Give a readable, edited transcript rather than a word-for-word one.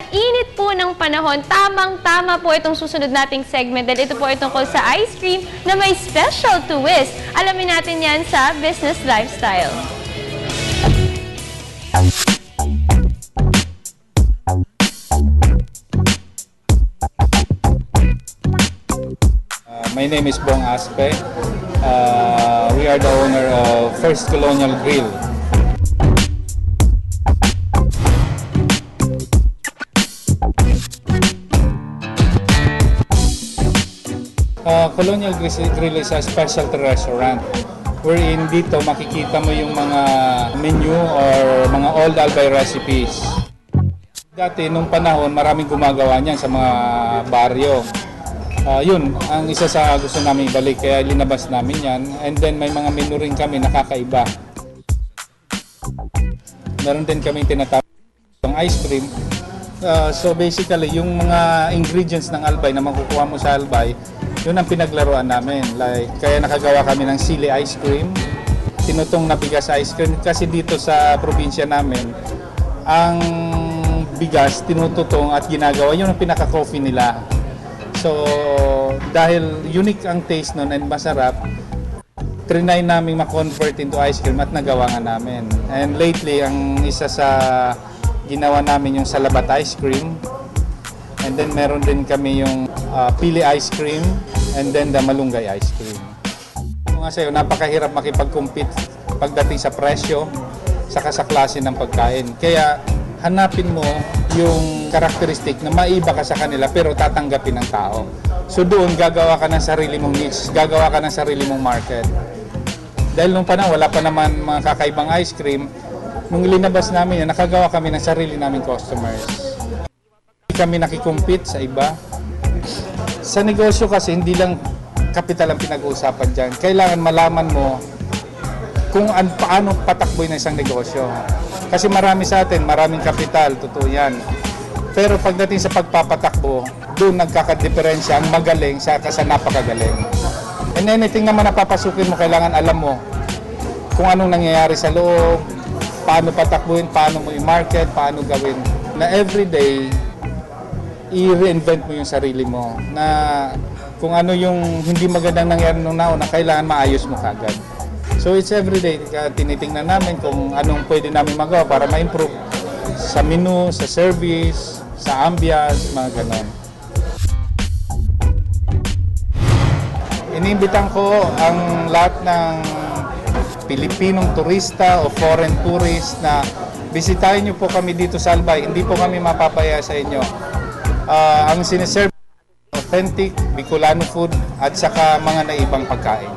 init po ng panahon, tamang-tama po itong susunod nating segment dahil ito po ay tungkol sa ice cream na may special twist. Alamin natin yan sa Business Lifestyle. My name is Bong Aspe. We are the owner of First Colonial Grill. Colonial Grill is a specialty restaurant wherein dito makikita mo yung mga menu or mga old Albay recipes. Dati nung panahon maraming gumagawa niyan sa mga baryo. Yun ang isa sa gusto namin ibalik kaya linabas namin yan, and then may mga menu rin kami nakakaiba. Meron din kami tinatawag ng ice cream. So basically yung mga ingredients ng Albay na makukuha mo sa Albay, yun ang pinaglaruan namin. Like, kaya nakagawa kami ng sili ice cream, tinutong na bigas ice cream, kasi dito sa probinsya namin ang bigas tinututong at ginagawa yun ang pinaka-coffee nila. So, dahil unique ang taste nun and masarap, trinay namin ma-convert into ice cream at nagawa nga namin. And lately, ang isa sa ginawa namin yung salabat ice cream. And then meron din kami yung pili ice cream and then the malunggay ice cream. Kung nga sa'yo, napakahirap makipag-compete pagdating sa presyo saka sa klase ng pagkain. Kaya hanapin mo yung karakteristik na maiba ka sa kanila pero tatanggapin ng tao. So doon gagawa ka ng sarili mong niche, gagawa ka ng sarili mong market. Dahil nung panahon wala pa naman mga kakaibang ice cream, nung linabas namin yan, nakagawa kami ng sarili naming customers. Hindi kami nakikompete sa iba. Sa negosyo kasi hindi lang kapital ang pinag-uusapan dyan. Kailangan malaman mo kung paano patakboy ng isang negosyo. Kasi marami sa atin, maraming kapital, totoo yan. Pero pagdating sa pagpapatakbo, doon nagkakadiferensya ang magaling sa napakagaling. And anything naman na papasukin mo, kailangan alam mo kung anong nangyayari sa loob, paano patakbuhin, paano mo i-market, paano gawin. Na everyday, i-reinvent mo yung sarili mo. Na kung ano yung hindi magandang nangyari nung nauna, kailangan maayos mo kagad. So it's everyday, tinitingnan namin kung anong pwede namin magawa para ma-improve sa menu, sa service, sa ambience, mga ganon. Iniimbitan ko ang lahat ng Pilipinong turista o foreign tourist na bisitahin niyo po kami dito sa Albay. Hindi po kami mapapaya sa inyo. Ang siniserve, authentic Bicolano food at saka mga naibang pagkain.